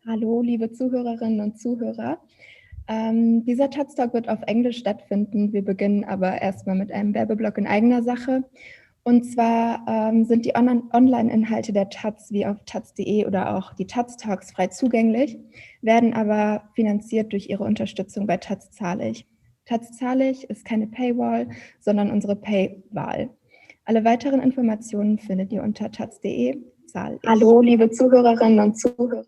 Hallo, liebe Zuhörerinnen und Zuhörer. Dieser Taz-Talk wird auf Englisch stattfinden. Wir beginnen aber erstmal mit einem Werbeblock in eigener Sache. Und zwar sind die Online-Inhalte der Taz wie auf taz.de oder auch die Taz-Talks frei zugänglich, werden aber finanziert durch Ihre Unterstützung bei Taz zahlig. Taz zahlig ist keine Paywall, sondern unsere Paywahl. Alle weiteren Informationen findet ihr unter taz.de. Zahl ich. Hallo, liebe Zuhörerinnen und Zuhörer.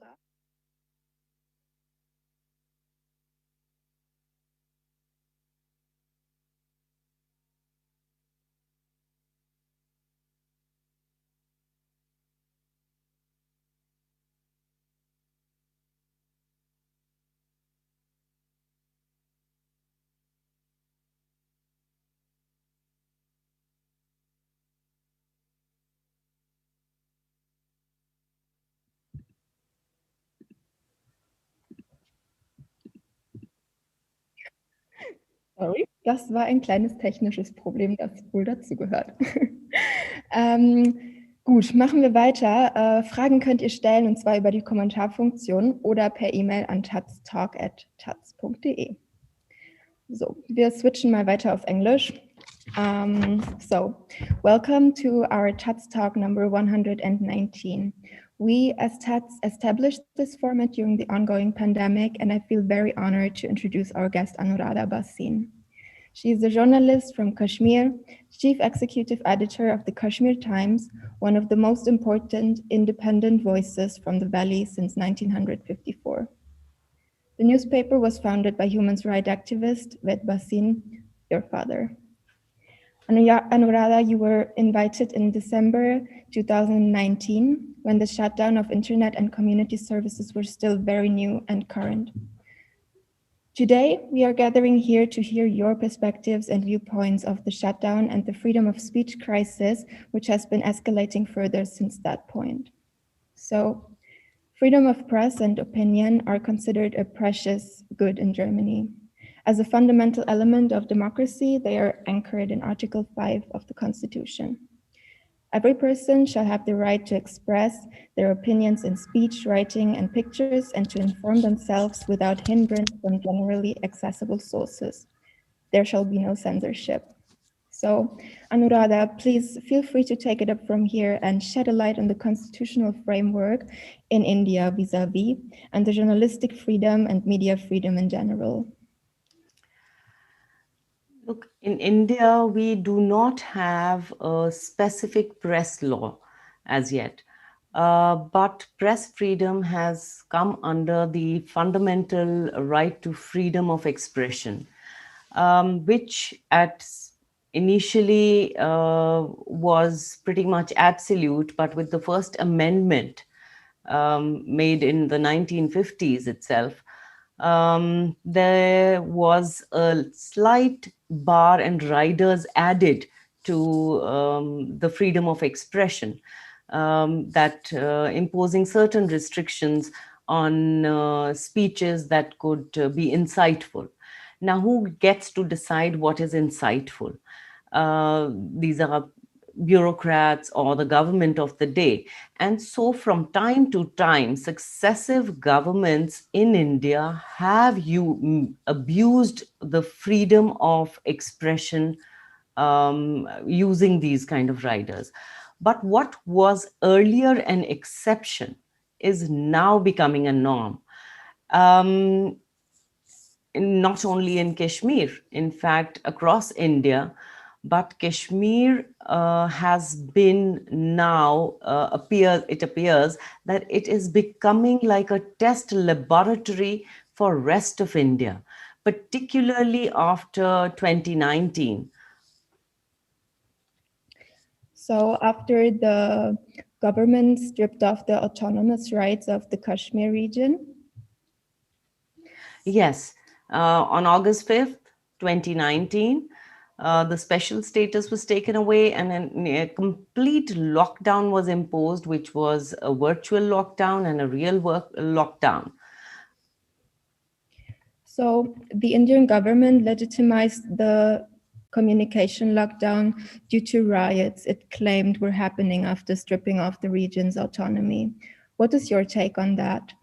Sorry, das war ein kleines technisches Problem, das wohl dazu gehört. Gut, machen wir weiter. Fragen könnt ihr stellen, und zwar über die Kommentarfunktion oder per E-Mail an taz.de. So, wir switchen mal weiter auf Englisch. Welcome to our Taz Talk number 119. We as Taz established this format during the ongoing pandemic, and I feel very honored to introduce our guest Anuradha Bhasin. She is a journalist from Kashmir, chief executive editor of the Kashmir Times, one of the most important independent voices from the valley since 1954. The newspaper was founded by human rights activist Ved Bhasin, your father. Anuradha, you were invited in December 2019 when the shutdown of internet and community services were still very new and current. Today, we are gathering here to hear your perspectives and viewpoints of the shutdown and the freedom of speech crisis, which has been escalating further since that point. So, freedom of press and opinion are considered a precious good in Germany. As a fundamental element of democracy, they are anchored in Article 5 of the Constitution. Every person shall have the right to express their opinions in speech, writing, and pictures, and to inform themselves without hindrance from generally accessible sources. There shall be no censorship. So, Anuradha, please feel free to take it up from here and shed a light on the constitutional framework in India vis-a-vis, and the journalistic freedom and media freedom in general. Look, in India, we do not have a specific press law as yet. But press freedom has come under the fundamental right to freedom of expression, which initially was pretty much absolute, but with the First Amendment made in the 1950s itself, there was a slight bar and riders added to the freedom of expression, that imposing certain restrictions on speeches that could be insightful. Now, who gets to decide what is insightful? These are bureaucrats or the government of the day. And so from time to time, successive governments in India have abused the freedom of expression using these kind of riders. But what was earlier an exception is now becoming a norm. Not only in Kashmir, in fact, across India, but Kashmir has been now, it appears that it is becoming like a test laboratory for rest of India, particularly after 2019. So after the government stripped off the autonomous rights of the Kashmir region? Yes, on August 5th, 2019, the special status was taken away and a complete lockdown was imposed, which was a virtual lockdown and a real lockdown. So the Indian government legitimized the communication lockdown due to riots it claimed were happening after stripping off the region's autonomy. What is your take on that?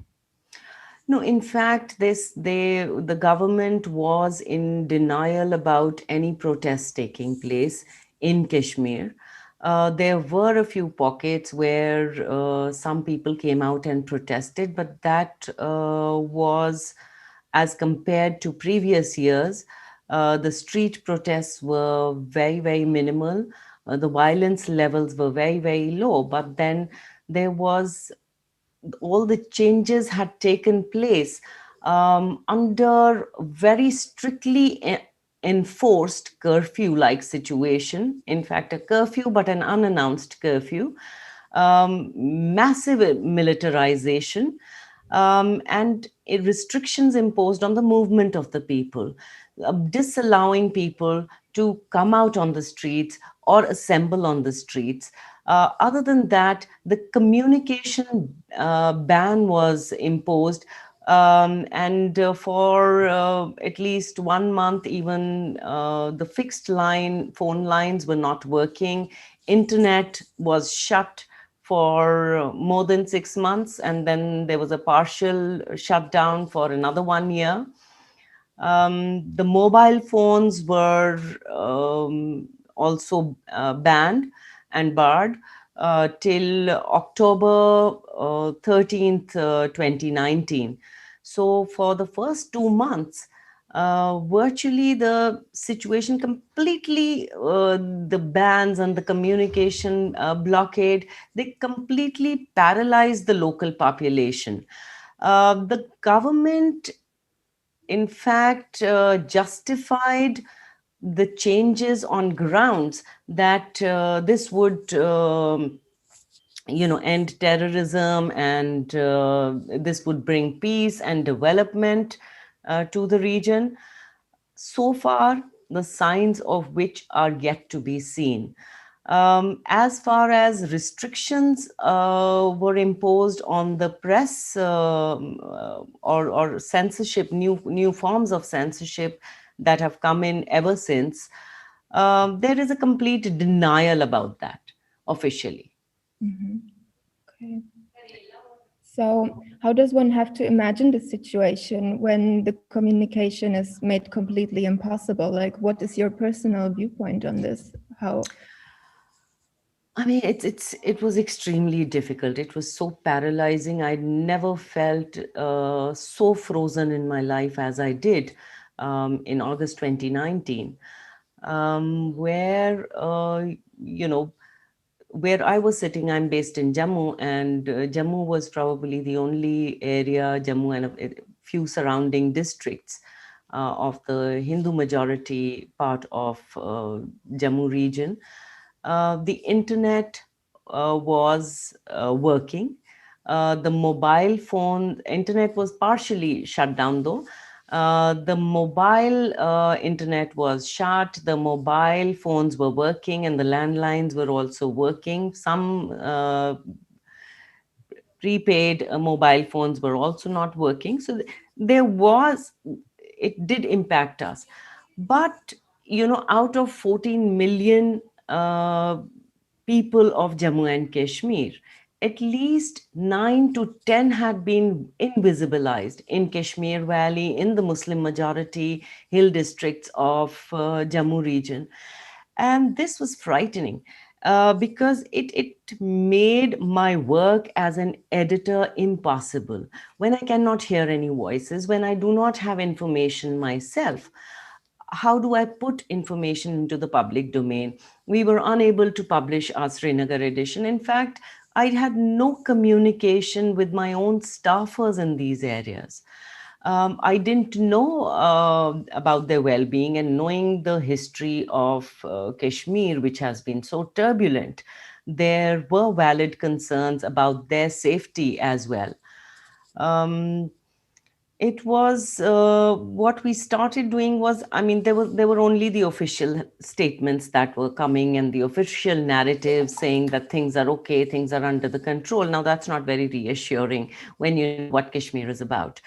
No, in fact, the government was in denial about any protests taking place in Kashmir. There were a few pockets where some people came out and protested, but that was as compared to previous years. The street protests were very, very minimal. The violence levels were very, very low. But then there was all the changes had taken place under very strictly enforced curfew like situation. In fact, a curfew, but an unannounced curfew, massive militarization, and restrictions imposed on the movement of the people, disallowing people to come out on the streets or assemble on the streets. Other than that, the communication ban was imposed, and for at least 1 month, even the fixed line phone lines were not working. Internet was shut for more than 6 months, and then there was a partial shutdown for another 1 year. The mobile phones were also banned and barred till October 13th, 2019. So, for the first 2 months, virtually the situation completely, the bans and the communication blockade, they completely paralyzed the local population. The government, in fact, justified the changes on grounds that this would end terrorism, and this would bring peace and development to the region. So far, the signs of which are yet to be seen. As far as restrictions were imposed on the press, or censorship, new forms of censorship that have come in ever since, there is a complete denial about that officially. Mm-hmm. Okay. So, how does one have to imagine the situation when the communication is made completely impossible? Like, what is your personal viewpoint on this? How? I mean, it was extremely difficult. It was so paralyzing. I never felt so frozen in my life as I did in August 2019, where where I was sitting. I'm based in Jammu, and Jammu was probably the only area, Jammu and a few surrounding districts of the Hindu majority part of Jammu region. The internet was working. The mobile phone internet was partially shut down, though. The mobile internet was shut, the mobile phones were working, and the landlines were also working. Some prepaid mobile phones were also not working. So there was, it did impact us. But, out of 14 million people of Jammu and Kashmir, at least 9 to 10 had been invisibilized in Kashmir Valley, in the Muslim majority hill districts of Jammu region. And this was frightening because it made my work as an editor impossible. When I cannot hear any voices, when I do not have information myself, how do I put information into the public domain? We were unable to publish our Srinagar edition. In fact, I had no communication with my own staffers in these areas. I didn't know about their well being, and knowing the history of Kashmir, which has been so turbulent, there were valid concerns about their safety as well. Um, it was what we started doing was, I mean, there were only the official statements that were coming, and the official narrative saying that things are okay, things are under the control. Now that's not very reassuring when you know what Kashmir is about.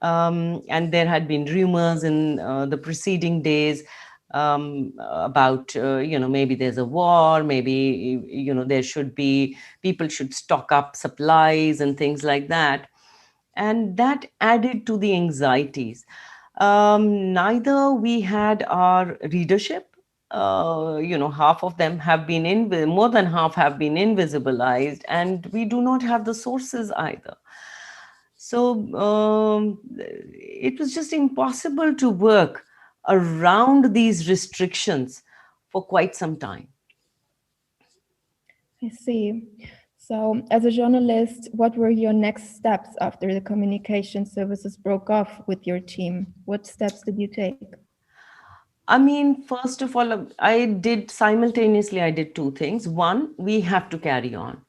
And there had been rumors in the preceding days about maybe there's a war, maybe there should be, people should stock up supplies and things like that. And that added to the anxieties. Neither we had our readership. Half of them have been more than half have been invisibilized, and we do not have the sources either. So it was just impossible to work around these restrictions for quite some time. I see. So, as a journalist, what were your next steps after the communication services broke off with your team? What steps did you take? I mean, first of all, I did two things. One, we have to carry on.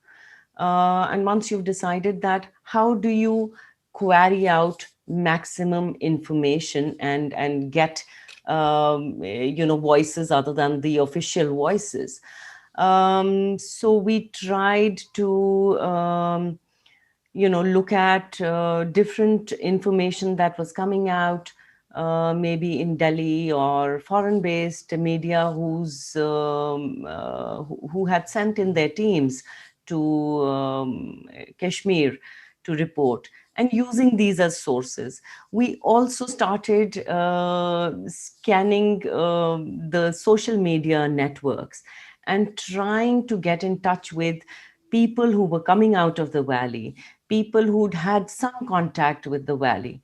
And once you've decided that, how do you query out maximum information and get, voices other than the official voices? So we tried to, look at different information that was coming out, maybe in Delhi or foreign-based media who had sent in their teams to Kashmir to report, and using these as sources. We also started scanning the social media networks and trying to get in touch with people who were coming out of the valley, people who'd had some contact with the valley,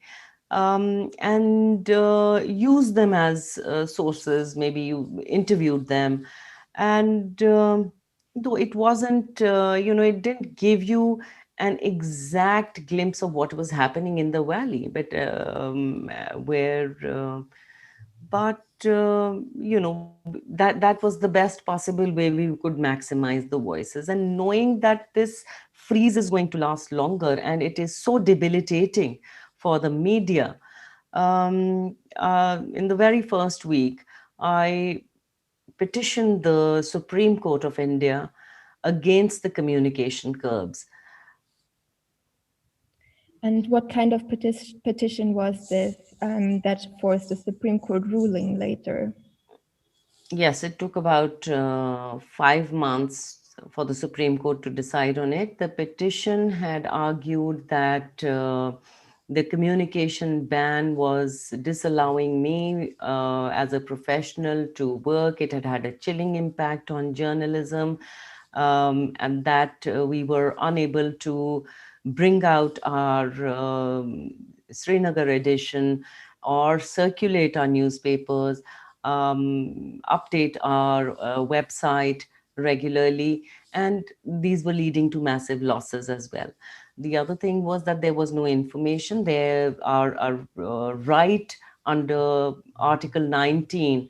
and use them as sources. Maybe you interviewed them, and though it wasn't, it didn't give you an exact glimpse of what was happening in the valley, but where, but that was the best possible way we could maximize the voices, and knowing that this freeze is going to last longer and it is so debilitating for the media. In the very first week, I petitioned the Supreme Court of India against the communication curbs. And what kind of petition was this that forced the Supreme Court ruling later? Yes, it took about 5 months for the Supreme Court to decide on it. The petition had argued that the communication ban was disallowing me as a professional to work. It had had a chilling impact on journalism, and that we were unable to bring out our Srinagar edition or circulate our newspapers, update our website regularly, and these were leading to massive losses as well. The other thing was that there was no information. There are right under Article 19,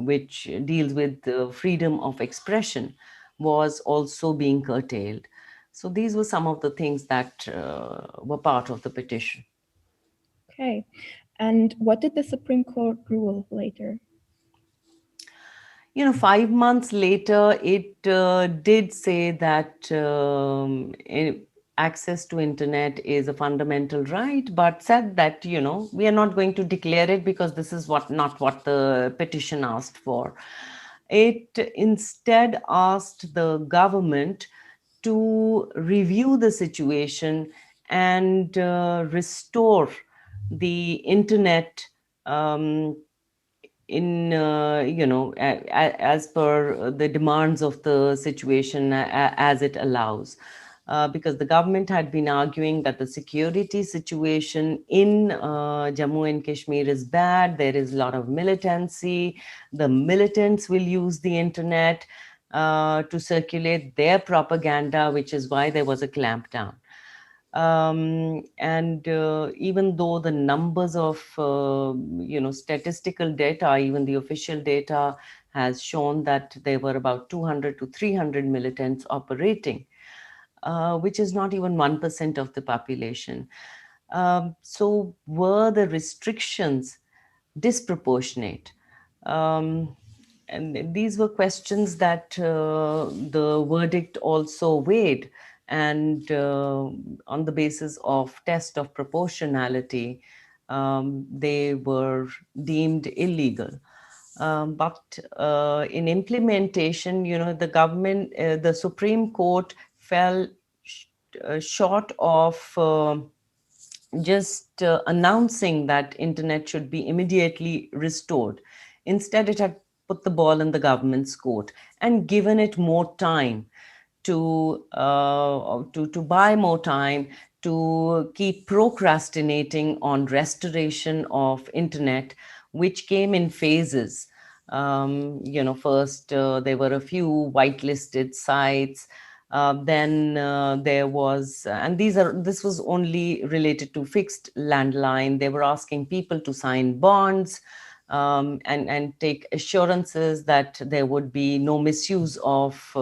which deals with the freedom of expression, was also being curtailed. So these were some of the things that were part of the petition. Okay. And what did the Supreme Court rule later? 5 months later, it did say that access to internet is a fundamental right, but said that, we are not going to declare it because this is not what the petition asked for. It instead asked the government to review the situation and restore the internet, um, in as per the demands of the situation, as it allows, because the government had been arguing that the security situation in Jammu and Kashmir is bad. There is a lot of militancy. The militants will use the internet to circulate their propaganda, which is why there was a clampdown. And even though the numbers of statistical data, even the official data has shown that there were about 200 to 300 militants operating, which is not even 1% of the population. So were the restrictions disproportionate? And these were questions that the verdict also weighed, and on the basis of test of proportionality, they were deemed illegal. But in implementation, the Supreme Court fell short of just announcing that internet should be immediately restored. Instead, it had put the ball in the government's court and given it more time to buy more time, to keep procrastinating on restoration of internet, which came in phases. First there were a few whitelisted sites. Then there was, and this was only related to fixed landline. They were asking people to sign bonds and take assurances that there would be no misuse of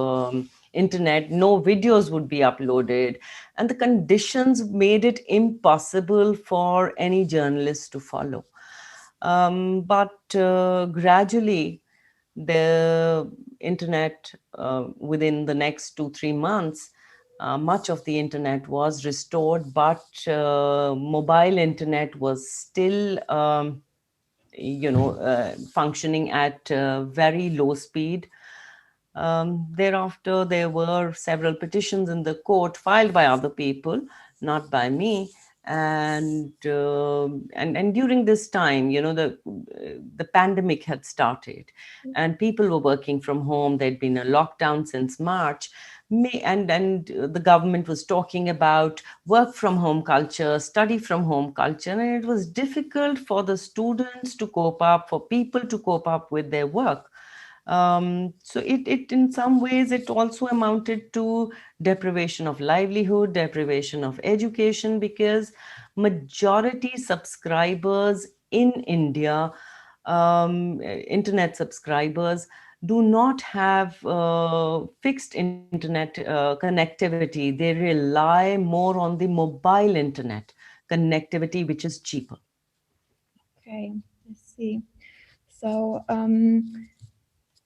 internet, no videos would be uploaded, and the conditions made it impossible for any journalist to follow. But gradually, the internet, within the next 2-3 months, much of the internet was restored, but mobile internet was still functioning at very low speed. Thereafter, there were several petitions in the court filed by other people, not by me. And during this time, the pandemic had started, and people were working from home. There'd been a lockdown since March. And the government was talking about work from home culture, study from home culture, and it was difficult for the students to cope up, for people to cope up with their work. So it in some ways it also amounted to deprivation of livelihood, deprivation of education, because majority subscribers in India, internet subscribers, do not have fixed internet connectivity. They rely more on the mobile internet connectivity, which is cheaper. Okay, I see. So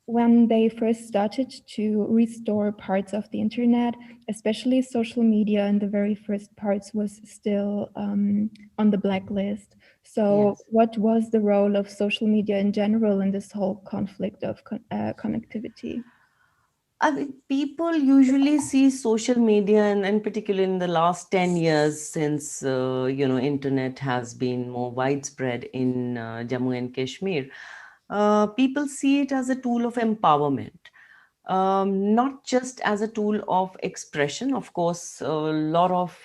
when they first started to restore parts of the internet, especially social media in the very first parts was still on the blacklist. So Yes. what was the role of social media in general in this whole conflict of connectivity? I mean, people usually see social media, and particularly in the last 10 years, since internet has been more widespread in Jammu and Kashmir, people see it as a tool of empowerment, not just as a tool of expression. Of course, a lot of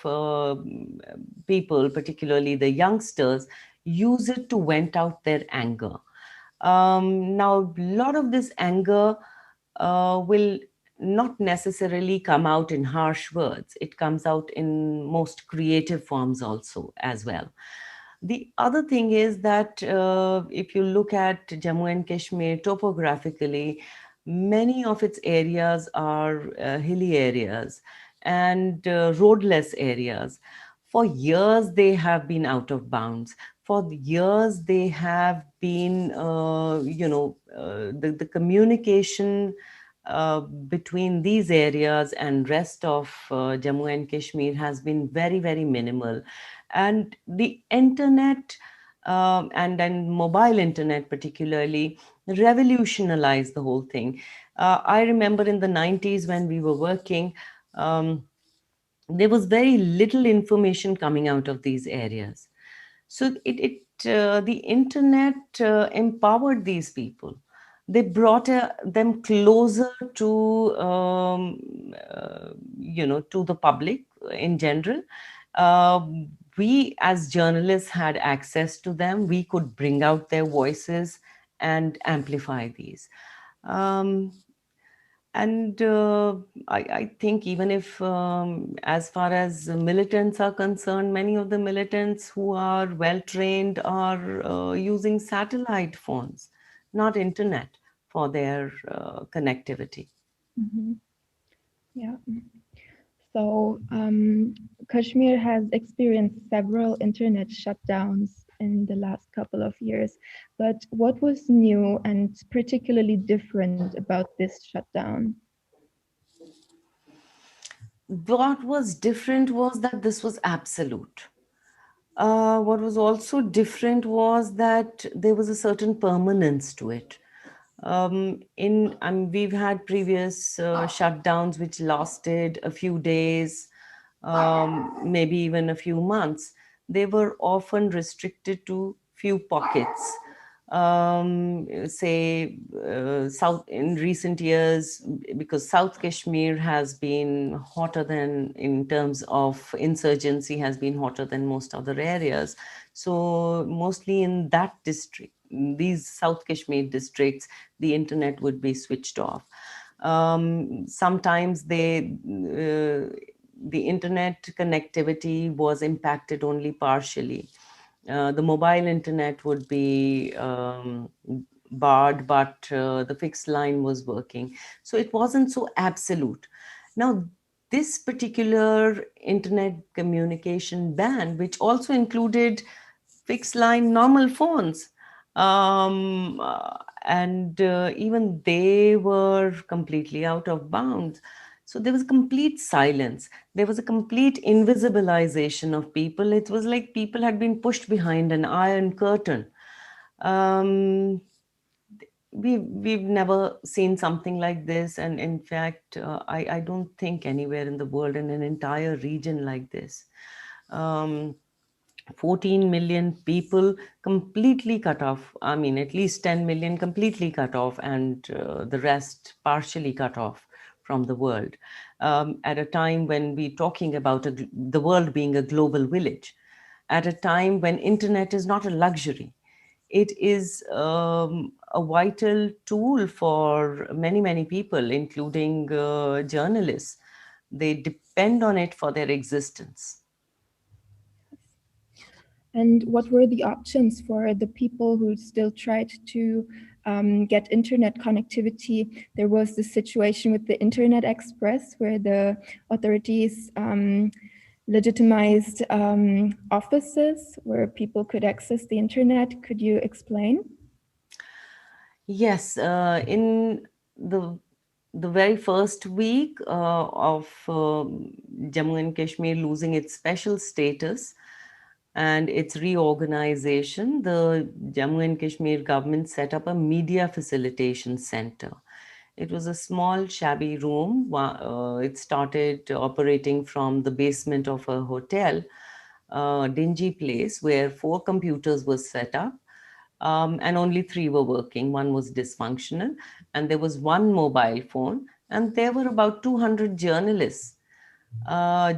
people, particularly the youngsters, use it to vent out their anger. Now, a lot of this anger will not necessarily come out in harsh words. It comes out in most creative forms also as well. The other thing is that if you look at Jammu and Kashmir topographically, many of its areas are hilly areas and roadless areas. For years, they have been out of bounds. For years, they have been, the communication between these areas and rest of Jammu and Kashmir has been very, very minimal. And the internet and then mobile internet particularly revolutionized the whole thing. I remember in the 90s when we were working, there was very little information coming out of these areas. So the internet empowered these people. They brought them closer to to the public in general. Uh, we as journalists had access to them. We could bring out their voices and amplify these. Um, and I think even if, as far as militants are concerned, many of the militants who are well trained are using satellite phones, not internet, for their connectivity. Mhm. Yeah. So Kashmir has experienced several internet shutdowns in the last couple of years, but what was new and particularly different about this shutdown? What was different was that this was absolute. What was also different was that there was a certain permanence to it. We've had previous shutdowns which lasted a few days, maybe even a few months, they were often restricted to few pockets. Say South in recent years, because South Kashmir has been hotter than, in terms of insurgency, has been hotter than most other areas. So mostly in that district, these South Kashmir districts, the internet would be switched off. Sometimes the internet connectivity was impacted only partially. The mobile internet would be barred, but the fixed line was working. So it wasn't so absolute. Now, this particular internet communication ban, which also included fixed line normal phones, and even they were completely out of bounds. So there was complete silence. There was a complete invisibilization of people. It was like people had been pushed behind an iron curtain. Um, we've never seen something like this, and in fact, I don't think anywhere in the world, in an entire region like this. Um, 14 million people completely cut off. I mean, at least 10 million completely cut off, and the rest partially cut off from the world. At a time when we're talking about the world being a global village, at a time when internet is not a luxury, it is a vital tool for many, many people, including journalists. They depend on it for their existence. And what were the options for the people who still tried to get internet connectivity? There was the situation with the Internet Express, where the authorities legitimized offices where people could access the internet. Could you explain? Yes, in the very first week of Jammu and Kashmir losing its special status and its reorganization, the Jammu and Kashmir government set up a media facilitation center. It was a small, shabby room. It started operating from the basement of a hotel, a dingy place where 4 computers were set up, and only 3 were working. One was dysfunctional, and there was one mobile phone, and there were about 200 journalists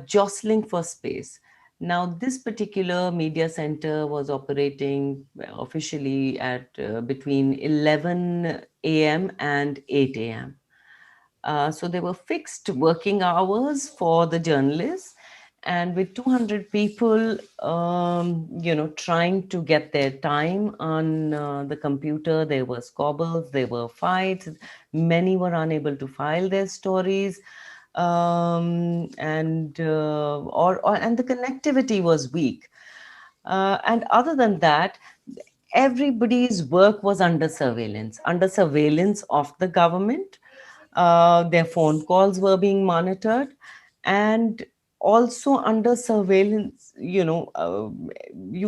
jostling for space. Now, this particular media center was operating officially at between 11 a.m. and 8 a.m. So there were fixed working hours for the journalists, and with 200 people, trying to get their time on the computer, there were squabbles, there were fights. Many were unable to file their stories, and the connectivity was weak. And other than that, everybody's work was under surveillance of the government. Their phone calls were being monitored, and also under surveillance. You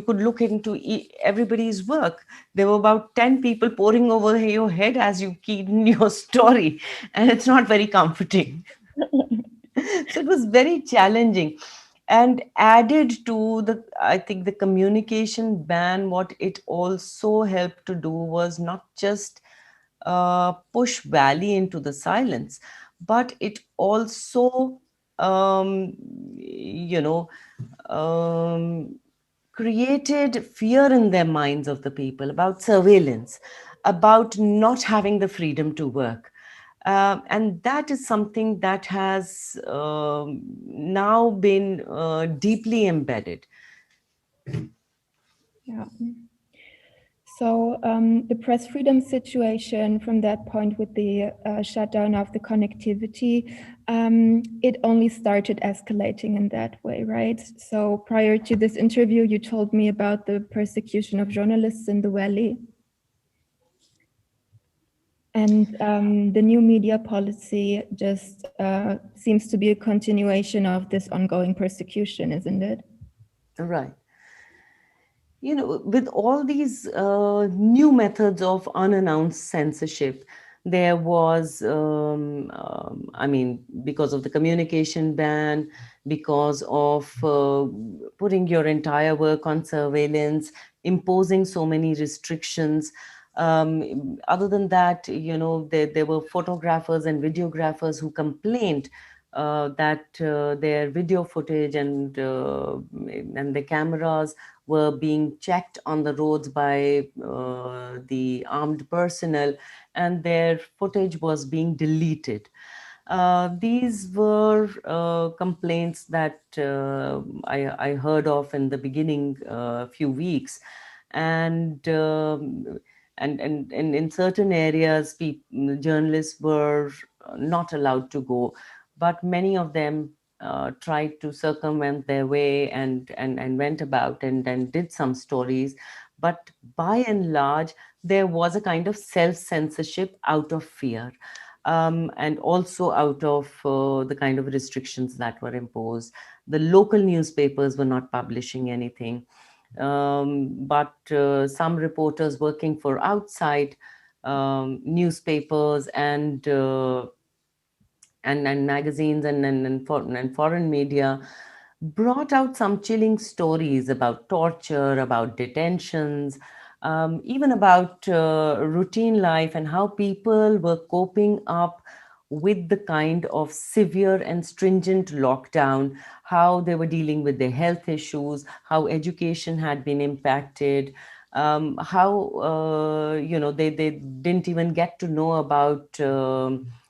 could look into everybody's work. There were about 10 people poring over your head as you keyed in your story, and it's not very comforting. So it was very challenging. And added to the, I think, the communication ban, what it also helped to do was not just push Valley into the silence, but it also, um, you know, um, created fear in their minds of the people about surveillance, about not having the freedom to work. And that is something that has now been deeply embedded. Yeah. So the press freedom situation from that point with the shutdown of the connectivity, it only started escalating in that way, right? So prior to this interview, you told me about the persecution of journalists in the valley. And the new media policy just seems to be a continuation of this ongoing persecution, isn't it? Right. With all these new methods of unannounced censorship, There was, I mean, because of the communication ban, because of putting your entire work on surveillance, imposing so many restrictions. Other than that, there were photographers and videographers who complained that their video footage and the cameras were being checked on the roads by the armed personnel, and their footage was being deleted. These were complaints that I heard of in the beginning few weeks, and in certain areas, journalists were not allowed to go, but many of them tried to circumvent their way and went about and did some stories. But by and large, there was a kind of self-censorship out of fear, and also out of the kind of restrictions that were imposed. The local newspapers were not publishing anything, but some reporters working for outside newspapers and magazines and foreign media brought out some chilling stories about torture, about detentions, even about routine life and how people were coping up with the kind of severe and stringent lockdown, how they were dealing with their health issues, how education had been impacted, how they didn't even get to know about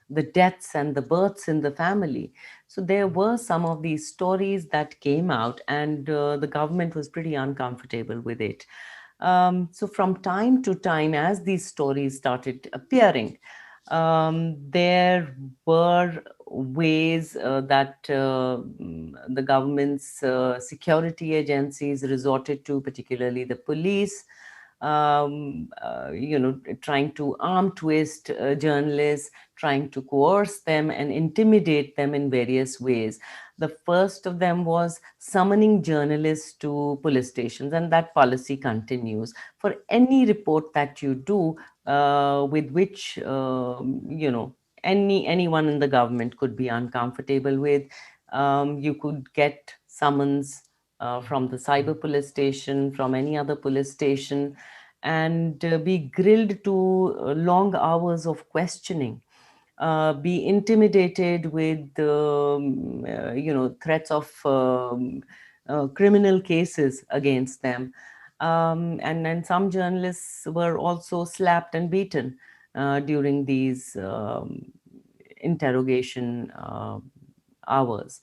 the deaths and the births in the family. So there were some of these stories that came out, and the government was pretty uncomfortable with it. So from time to time, as these stories started appearing, there were ways that the government's security agencies resorted to, particularly the police, trying to arm twist journalists, trying to coerce them and intimidate them in various ways. The first of them was summoning journalists to police stations, and that policy continues. For any report that you do, with which anyone in the government could be uncomfortable with, you could get summons from the cyber police station, from any other police station, and be grilled to long hours of questioning, be intimidated with threats of criminal cases against them, and then some journalists were also slapped and beaten during these interrogation hours.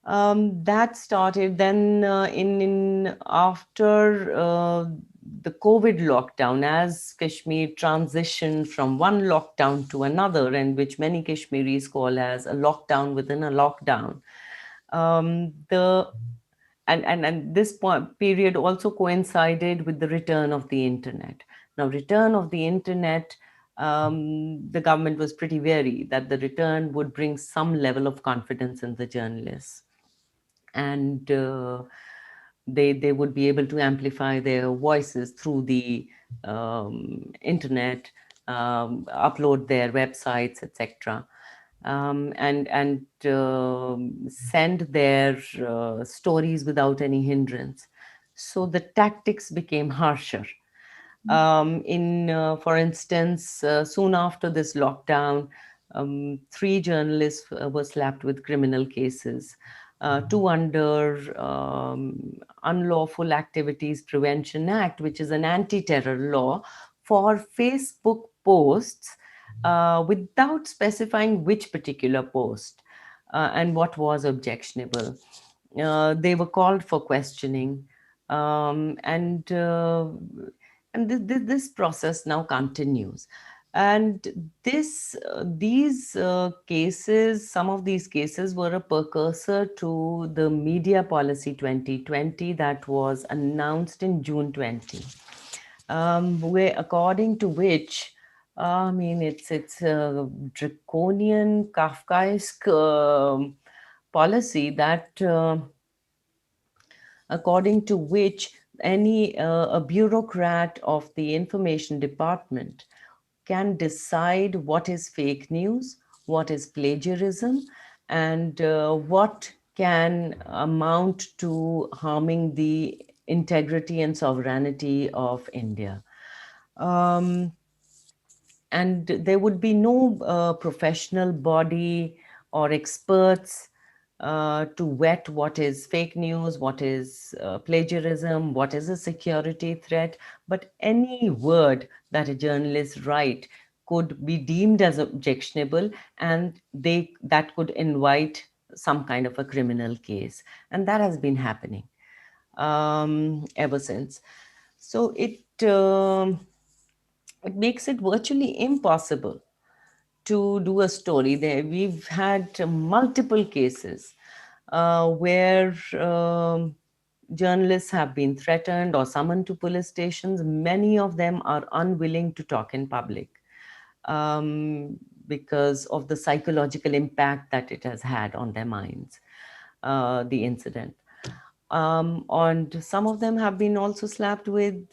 That started then in after the COVID lockdown, as Kashmir transitioned from one lockdown to another, and which many Kashmiris call as a lockdown within a lockdown. The and this period also coincided with the return of the internet. Now, return of the internet, the government was pretty wary that the return would bring some level of confidence in the journalists, and they would be able to amplify their voices through the internet, upload their websites, etc., and send their stories without any hindrance. So the tactics became harsher. For instance, soon after this lockdown, 3 journalists were slapped with criminal cases, 2 under Unlawful Activities Prevention Act, which is an anti-terror law, for Facebook posts without specifying which particular post and what was objectionable. They were called for questioning, and this process now continues. And these cases, some of these cases were a precursor to the Media Policy 2020 that was announced in June 20, where, according to which, I mean, it's a draconian, Kafkaesque policy that, according to which a bureaucrat of the information department can decide what is fake news, what is plagiarism, and what can amount to harming the integrity and sovereignty of India. Um, and there would be no professional body or experts to vet what is fake news, what is plagiarism, what is a security threat. But any word that a journalist write could be deemed as objectionable, and that could invite some kind of a criminal case, and that has been happening ever since. So it makes it virtually impossible to do a story. There we've had multiple cases where journalists have been threatened or summoned to police stations. Many of them are unwilling to talk in public um, because of the psychological impact that it has had on their minds, the incident. And some of them have been also slapped with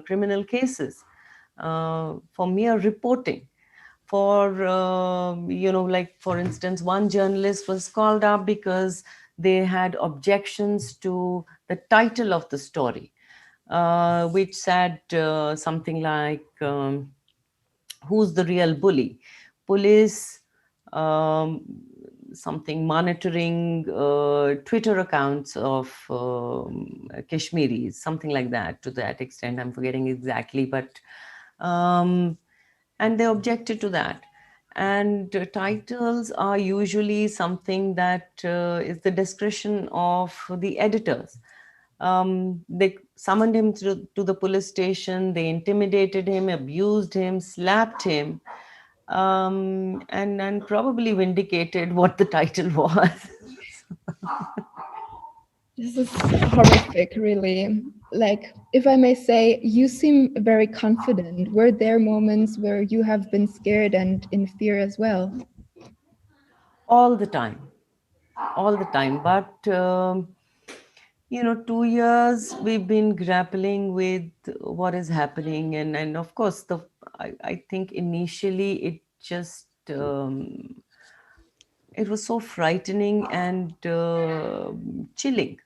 criminal cases for mere reporting. For like for instance, one journalist was called up because they had objections to the title of the story, which said something like, who's the real bully? Police, um, something monitoring Twitter accounts of Kashmiris, something like that, to that extent. I'm forgetting exactly, but and they objected to that. And titles are usually something that is the discretion of the editors. They summoned him to the police station, they intimidated him, abused him, slapped him, and probably vindicated what the title was. This is horrific, really. Like, if I may say, you seem very confident. Were there moments where you have been scared and in fear as well? All the time, all the time. But 2 years we've been grappling with what is happening, and of course, I think initially it was so frightening and chilling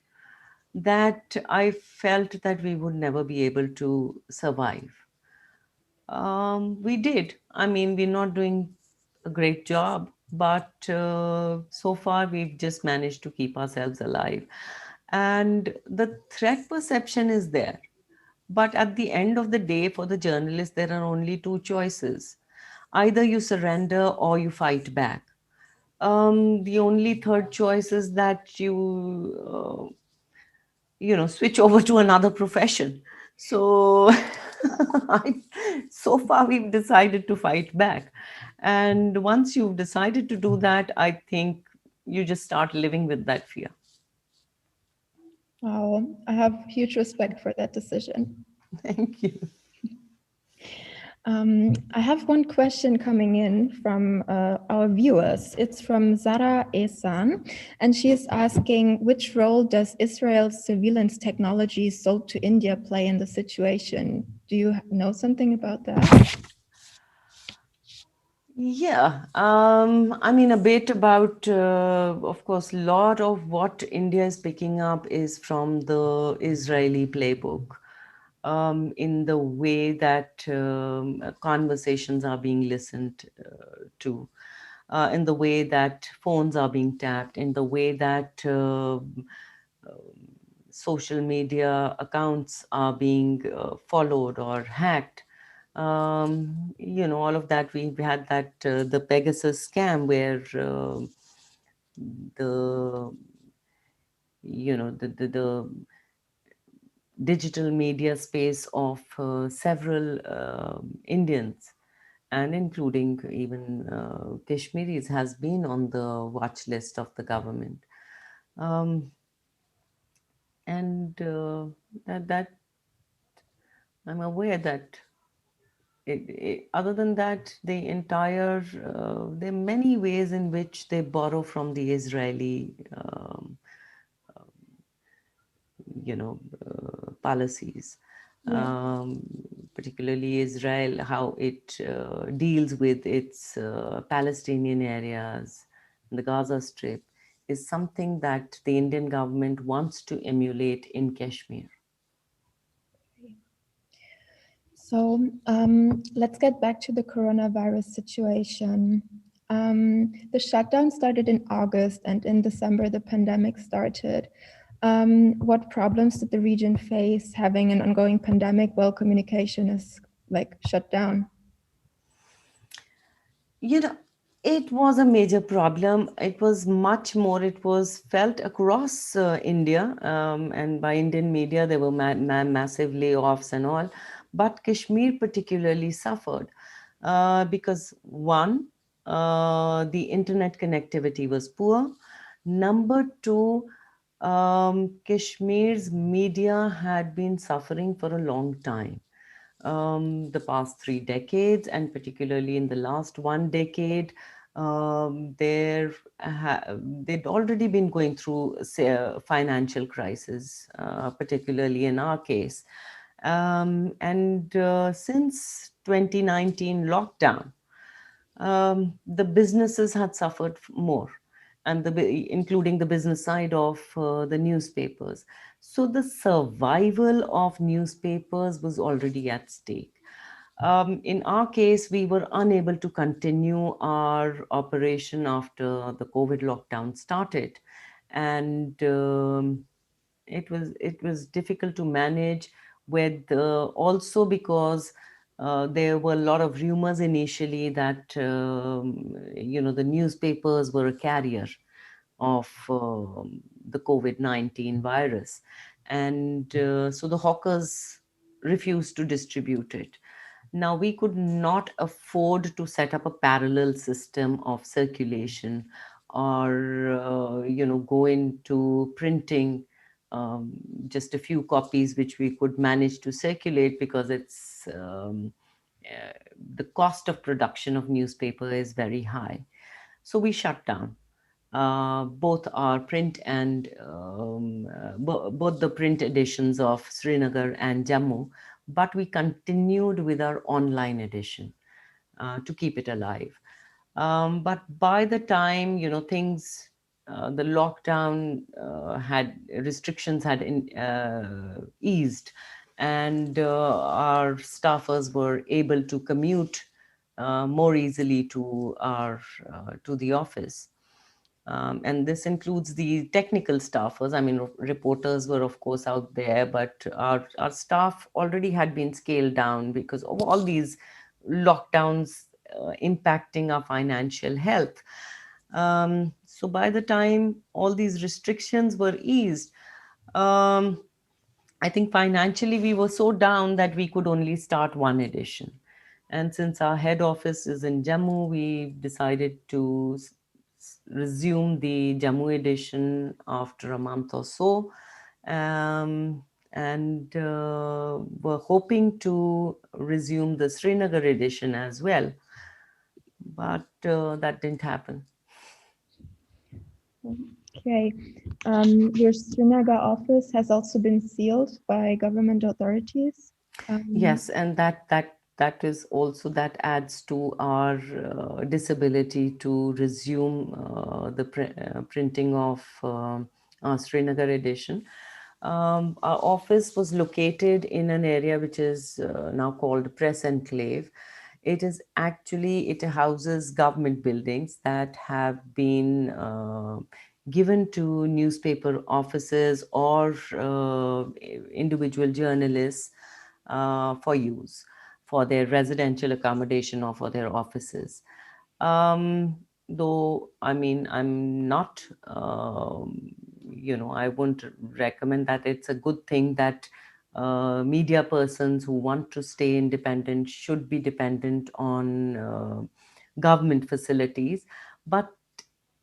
that I felt that we would never be able to survive. We did. I mean, we're not doing a great job, but so far we've just managed to keep ourselves alive. And the threat perception is there. But at the end of the day, for the journalist, there are only two choices: either you surrender or you fight back. The only third choice is that switch over to another profession. So I, so far we've decided to fight back, and once you've decided to do that, I think you just start living with that fear. Oh, I have huge respect for that decision. Thank you. I have one question coming in from our viewers. It's from Zara Ehsan, and she is asking, which role does Israel's surveillance technology sold to India play in the situation? Do you know something about that? Yeah, I mean, a bit about, of course, a lot of what India is picking up is from the Israeli playbook, in the way that conversations are being listened to, in the way that phones are being tapped, in the way that social media accounts are being followed or hacked. All of that. We've had that the Pegasus scam where the the digital media space of several Indians, and including even Kashmiris, has been on the watch list of the government. Um, and that I'm aware that other than that, the entire there are many ways in which they borrow from the Israeli, policies. Yeah. Particularly Israel, how it deals with its Palestinian areas, the Gaza Strip, is something that the Indian government wants to emulate in Kashmir. So let's get back to the coronavirus situation. The shutdown started in August, and in December, the pandemic started. What problems did the region face having an ongoing pandemic while communication is like shut down? You know, it was a major problem. It was much more, it was felt across India, and by Indian media, there were massive layoffs and all. But Kashmir particularly suffered because one, the internet connectivity was poor. Number two, Kashmir's media had been suffering for a long time, the past 3 decades, and particularly in the last 1 decade, there they'd already been going through, say, a financial crisis, particularly in our case. And since 2019 lockdown, the businesses had suffered more, and including the business side of the newspapers. So the survival of newspapers was already at stake. In our case, we were unable to continue our operation after the COVID lockdown started, and it was difficult to manage with also because there were a lot of rumors initially that the newspapers were a carrier of the COVID-19 virus, and so the hawkers refused to distribute it. Now, we could not afford to set up a parallel system of circulation, or go into printing um, just a few copies which we could manage to circulate, because the cost of production of newspaper is very high. So we shut down both our print and both the print editions of Srinagar and Jammu, but we continued with our online edition to keep it alive. But by the time things, the lockdown had restrictions had eased, and our staffers were able to commute more easily to the office. And this includes the technical staffers. I mean, reporters were, of course, out there, but our staff already had been scaled down because of all these lockdowns impacting our financial health. So by the time all these restrictions were eased, um, I think financially we were so down that we could only start one edition. And since our head office is in Jammu, we decided to resume the Jammu edition after a month or so. Um, and were hoping to resume the Srinagar edition as well. But that didn't happen. Okay. Your Srinagar office has also been sealed by government authorities. Yes, and that is also, that adds to our disability to resume the printing of our Srinagar edition. Our office was located in an area which is now called Press Enclave. It houses government buildings that have been given to newspaper offices or individual journalists for use, for their residential accommodation or for their offices. Though, I mean, I'm not, I wouldn't recommend that. It's a good thing that media persons who want to stay independent should be dependent on government facilities. But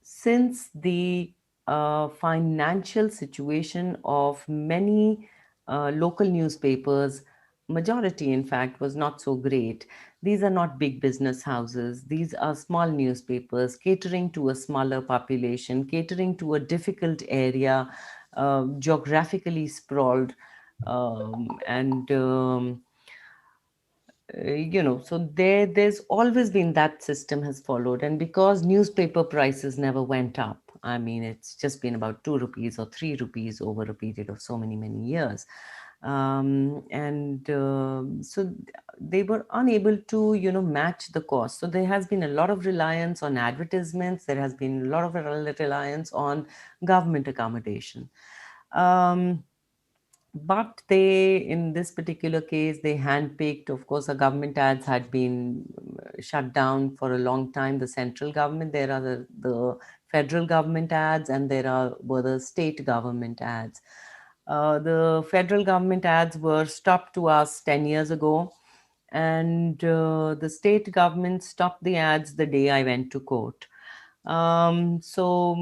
since the financial situation of many local newspapers, majority in fact, was not so great. These are not big business houses. These are small newspapers catering to a smaller population, catering to a difficult area, geographically sprawled. And so there's always been that system has followed. And because newspaper prices never went up, I mean, it's just been about 2 rupees or 3 rupees over a period of so many years. And so they were unable to match the cost. So there has been a lot of reliance on advertisements, there has been a lot of reliance on government accommodation. um, but in this particular case, they handpicked. Of course, the government ads had been shut down for a long time. The central government, there are the federal government ads, and were the state government ads. The federal government ads were stopped to us 10 years ago, and the state government stopped the ads the day I went to court. So,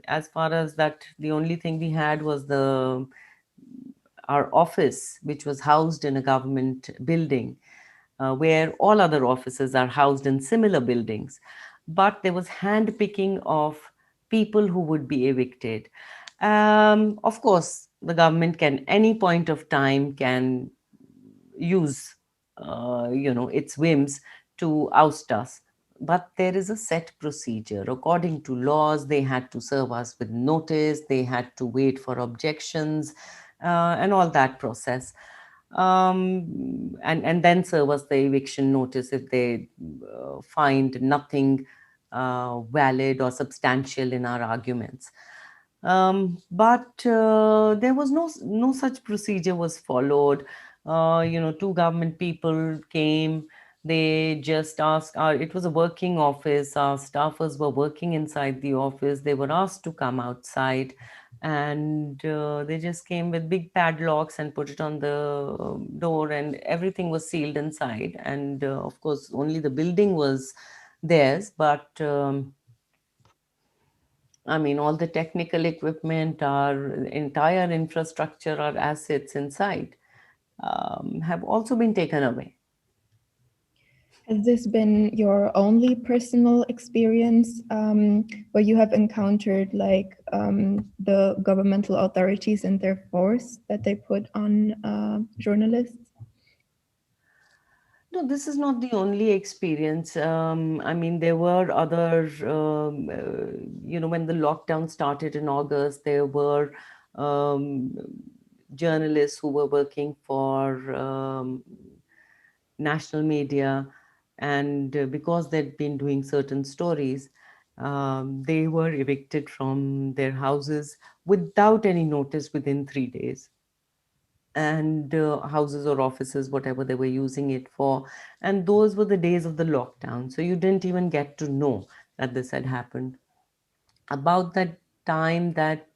as far as that, the only thing we had was our office, which was housed in a government building, where all other offices are housed in similar buildings. But there was handpicking of people who would be evicted. Of course, the government can, any point of time, can use, its whims to oust us. But there is a set procedure. According to laws, they had to serve us with notice, they had to wait for objections, and all that process. And then serve us the eviction notice if they find nothing valid or substantial in our arguments. But there was no such procedure was followed. Two government people came. They just asked. It was a working office. Our staffers were working inside the office. They were asked to come outside, and they just came with big padlocks and put it on the door, and everything was sealed inside. And of course, only the building was theirs, but I mean, all the technical equipment, our entire infrastructure, our assets inside have also been taken away. Has this been your only personal experience where you have encountered like the governmental authorities and their force that they put on journalists? No, this is not the only experience. I mean, there were other, when the lockdown started in August, there were um, journalists who were working for national media, and because they'd been doing certain stories, they were evicted from their houses without any notice within 3 days, and houses or offices, whatever they were using it for. And those were the days of the lockdown. So you didn't even get to know that this had happened. About that time that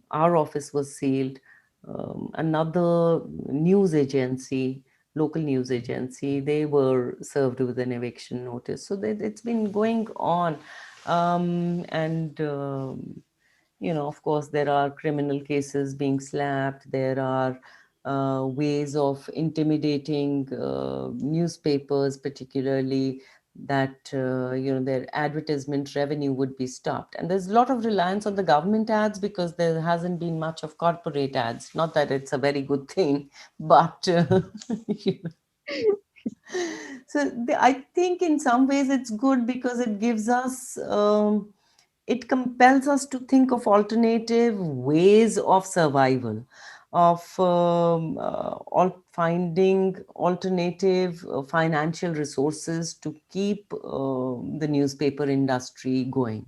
our office was sealed, another news agency, local news agency, they were served with an eviction notice. So that it's been going on. And of course, there are criminal cases being slapped. There are ways of intimidating newspapers, particularly that their advertisement revenue would be stopped. And there's a lot of reliance on the government ads because there hasn't been much of corporate ads. Not that it's a very good thing, but you know. So I think in some ways it's good because it gives us, it compels us to think of alternative ways of survival, of finding alternative financial resources to keep the newspaper industry going.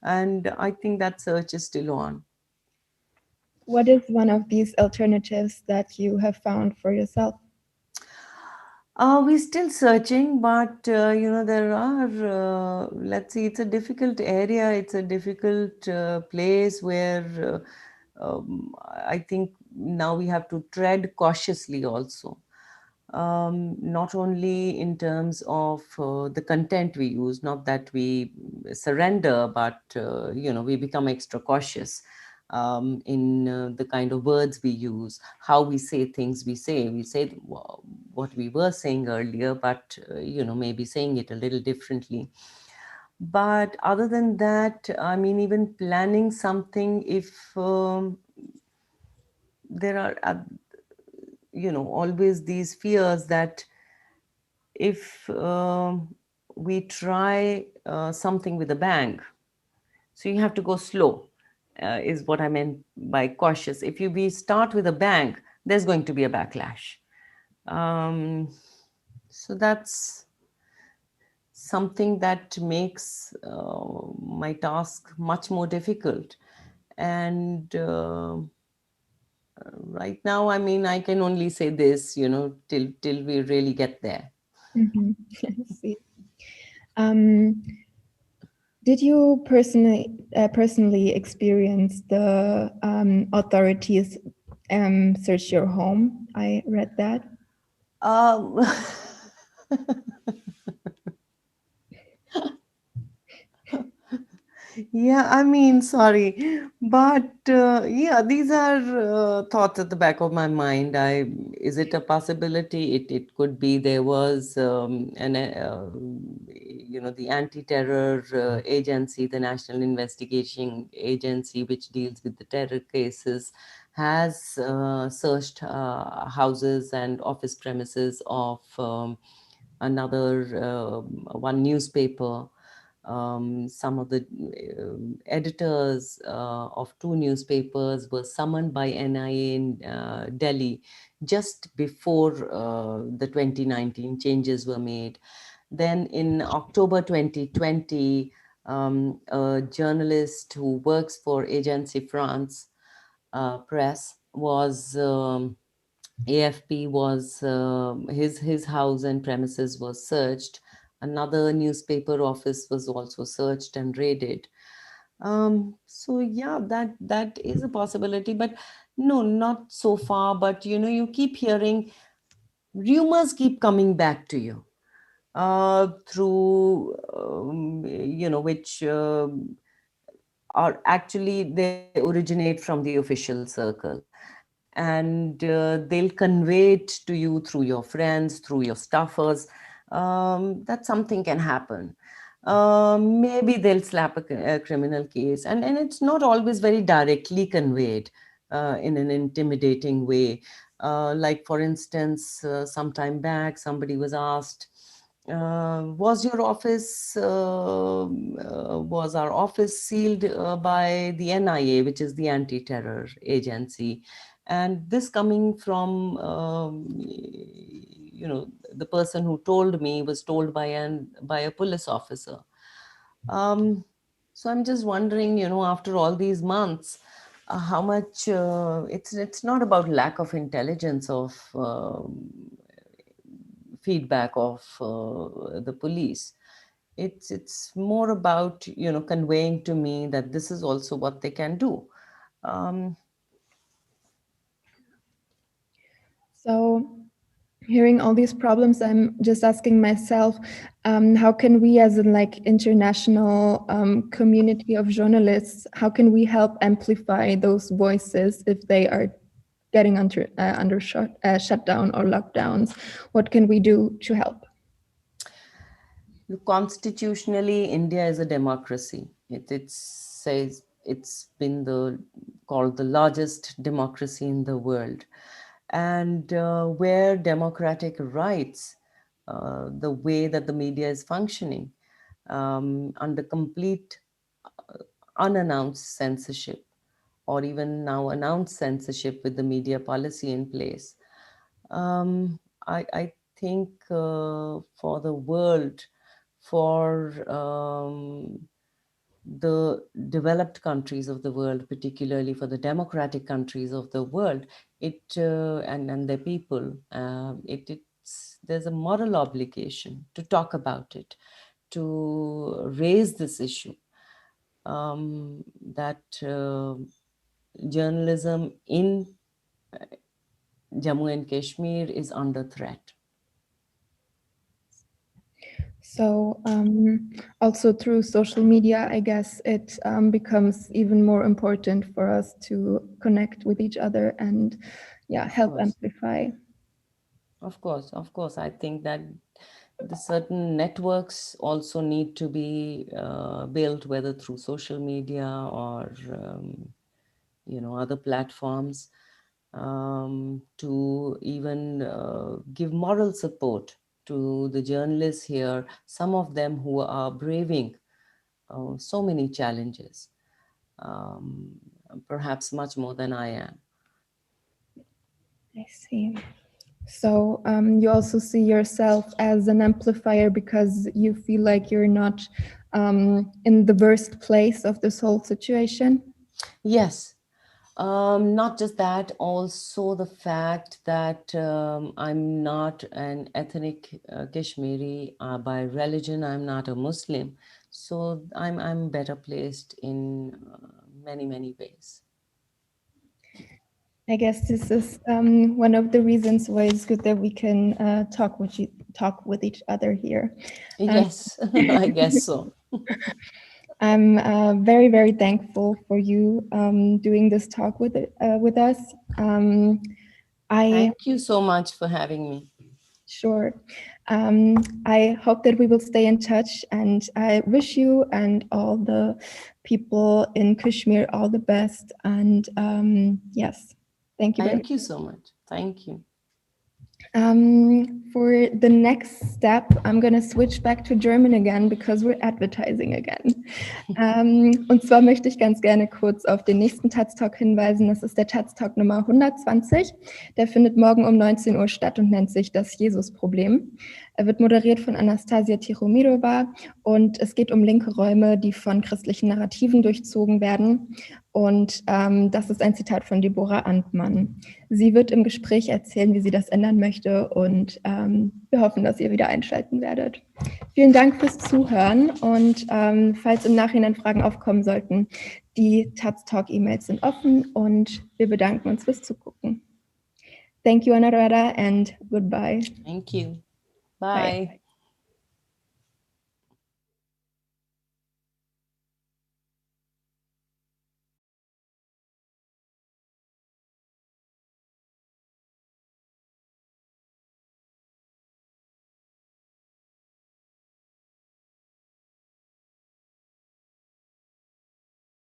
And I think that search is still on. What is one of these alternatives that you have found for yourself? We're still searching, but there are, let's see, it's a difficult area, it's a difficult place where I think now we have to tread cautiously also. Not only in terms of the content we use, not that we surrender, but we become extra cautious in the kind of words we use, how we say things. We say what we were saying earlier, but maybe saying it a little differently. But other than that, I mean, even planning something, if there are, always these fears that if we try something with a bang, so you have to go slow, is what I meant by cautious. If we start with a bang, there's going to be a backlash. Um, so that's something that makes my task much more difficult. And right now, I mean, I can only say this, till we really get there. Mhm. I see. Um, did you personally experience the authorities search your home? I read that. Um, Yeah, I mean, sorry, but yeah, these are thoughts at the back of my mind. Is it a possibility? It could be. There was the anti-terror agency, the National Investigation Agency, which deals with the terror cases, has searched houses and office premises of another one newspaper. Some of the editors of two newspapers were summoned by NIA in Delhi just before the 2019 changes were made. Then in October 2020, a journalist who works for Agency France Press was AFP was his house and premises was searched. Another newspaper office was also searched and raided. So yeah, that is a possibility, but no, not so far. But you keep hearing rumors keep coming back to you through which are actually they originate from the official circle, and they'll convey it to you through your friends, through your staffers, that something can happen. Maybe they'll slap a criminal case, and it's not always very directly conveyed in an intimidating way. Like, for instance, some time back, somebody was asked, was your office, was our office sealed by the NIA, which is the anti-terror agency? And this coming from, you know, the person who told me was told by a police officer. Um, so I'm just wondering, after all these months, how much it's not about lack of intelligence of feedback of the police. It's more about conveying to me that this is also what they can do. Um, So, hearing all these problems, I'm just asking myself, how can we, as an international community of journalists, how can we help amplify those voices if they are getting under shutdown or lockdowns? What can we do to help? Constitutionally, India is a democracy. It says it's been called the largest democracy in the world, and where democratic rights, the way that the media is functioning, under complete unannounced censorship, or even now announced censorship with the media policy in place. Um, I think for the world, for the developed countries of the world, particularly for the democratic countries of the world, and their people, there's a moral obligation to talk about it, to raise this issue, that journalism in Jammu and Kashmir is under threat. So also through social media, I guess it becomes even more important for us to connect with each other and help amplify. Of course. I think that the certain networks also need to be built, whether through social media or other platforms, to even give moral support to the journalists here, some of them who are braving so many challenges, um, perhaps much more than I am. I see. So you also see yourself as an amplifier because you feel like you're not in the worst place of this whole situation? Yes. Not just that, also the fact that I'm not an ethnic Kashmiri by religion. I'm not a Muslim, so I'm better placed in many ways. I guess this is one of the reasons why it's good that we can talk with each other here. Yes, I guess so. I'm very thankful for you doing this talk with us. Thank you so much for having me. Sure. I hope that we will stay in touch, and I wish you and all the people in Kashmir all the best. And yes, thank you very much. Thank you so much. Thank you. For the next step, I'm going to switch back to German again because we're advertising again. Und zwar möchte ich ganz gerne kurz auf den nächsten Taz-Talk hinweisen. Das ist der Taz-Talk Nummer 120. Der findet morgen um 19 Uhr statt und nennt sich das Jesus-Problem. Er wird moderiert von Anastasia Tichomirova und es geht um linke Räume, die von christlichen Narrativen durchzogen werden. Und das ist ein Zitat von Deborah Antmann. Sie wird im Gespräch erzählen, wie sie das ändern möchte und wir hoffen, dass ihr wieder einschalten werdet. Vielen Dank fürs Zuhören und falls im Nachhinein Fragen aufkommen sollten, die Taz-Talk-E-Mails sind offen und wir bedanken uns fürs Zugucken. Thank you, Anuradha, and goodbye. Thank you. Bye.